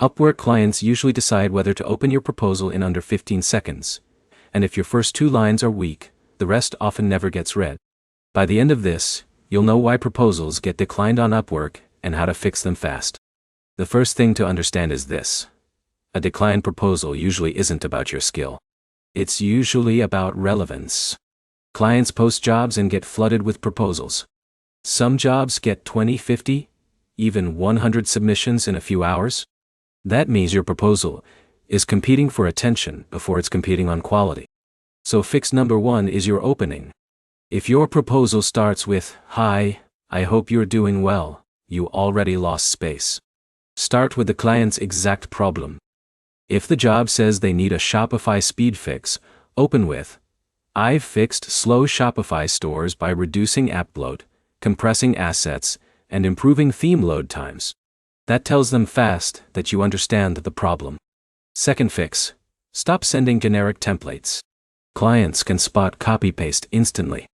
Upwork clients usually decide whether to open your proposal in under 15 seconds. And if your first 2 lines are weak, the rest often never gets read. By the end of this, you'll know why proposals get declined on Upwork and how to fix them fast. The first thing to understand is this. A declined proposal usually isn't about your skill. It's usually about relevance. Clients post jobs and get flooded with proposals. Some jobs get 20, 50, even 100 submissions in a few hours. That means your proposal is competing for attention before it's competing on quality. So fix number 1 is your opening. If your proposal starts with, "Hi, I hope you're doing well," you already lost space. Start with the client's exact problem. If the job says they need a Shopify speed fix, open with, "I've fixed slow Shopify stores by reducing app load, compressing assets, and improving theme load times." That tells them fast that you understand the problem. Second fix. Stop sending generic templates. Clients can spot copy-paste instantly.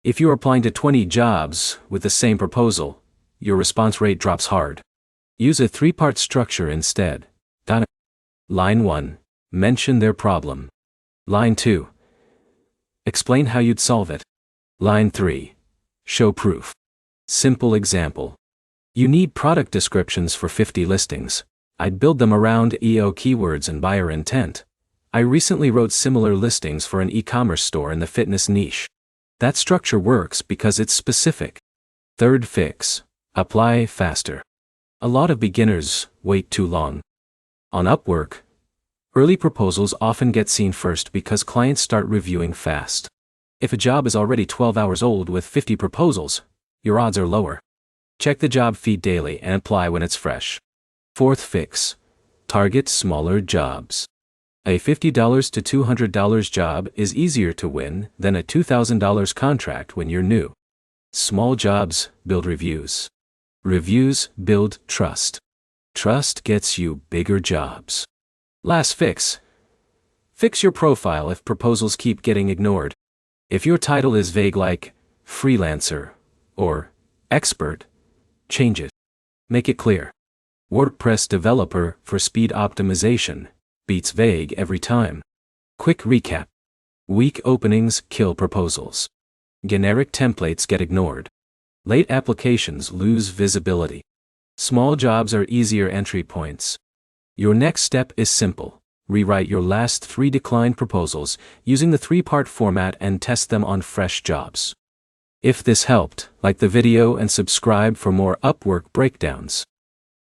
If you're applying to 20 jobs with the same proposal, your response rate drops hard. Use a 3-part structure instead. Line 1. Mention their problem. Line 2. Explain how you'd solve it. Line 3. Show proof. Simple example. You need product descriptions for 50 listings. I'd build them around EO keywords and buyer intent. I recently wrote similar listings for an e-commerce store in the fitness niche. That structure works because it's specific. Third fix. Apply faster. A lot of beginners wait too long. On Upwork, early proposals often get seen first because clients start reviewing fast. If a job is already 12 hours old with 50 proposals, your odds are lower. Check the job feed daily and apply when it's fresh. Fourth fix. Target smaller jobs. A $50 to $200 job is easier to win than a $2,000 contract when you're new. Small jobs build reviews. Reviews build trust. Trust gets you bigger jobs. Last fix. Fix your profile if proposals keep getting ignored. If your title is vague like freelancer or expert, change it. Make it clear. WordPress developer for speed optimization beats vague every time. Quick recap. Weak openings kill proposals. Generic templates get ignored. Late applications lose visibility. Small jobs are easier entry points. Your next step is simple. Rewrite your last 3 declined proposals using the 3-part format and test them on fresh jobs. If this helped, like the video and subscribe for more Upwork breakdowns.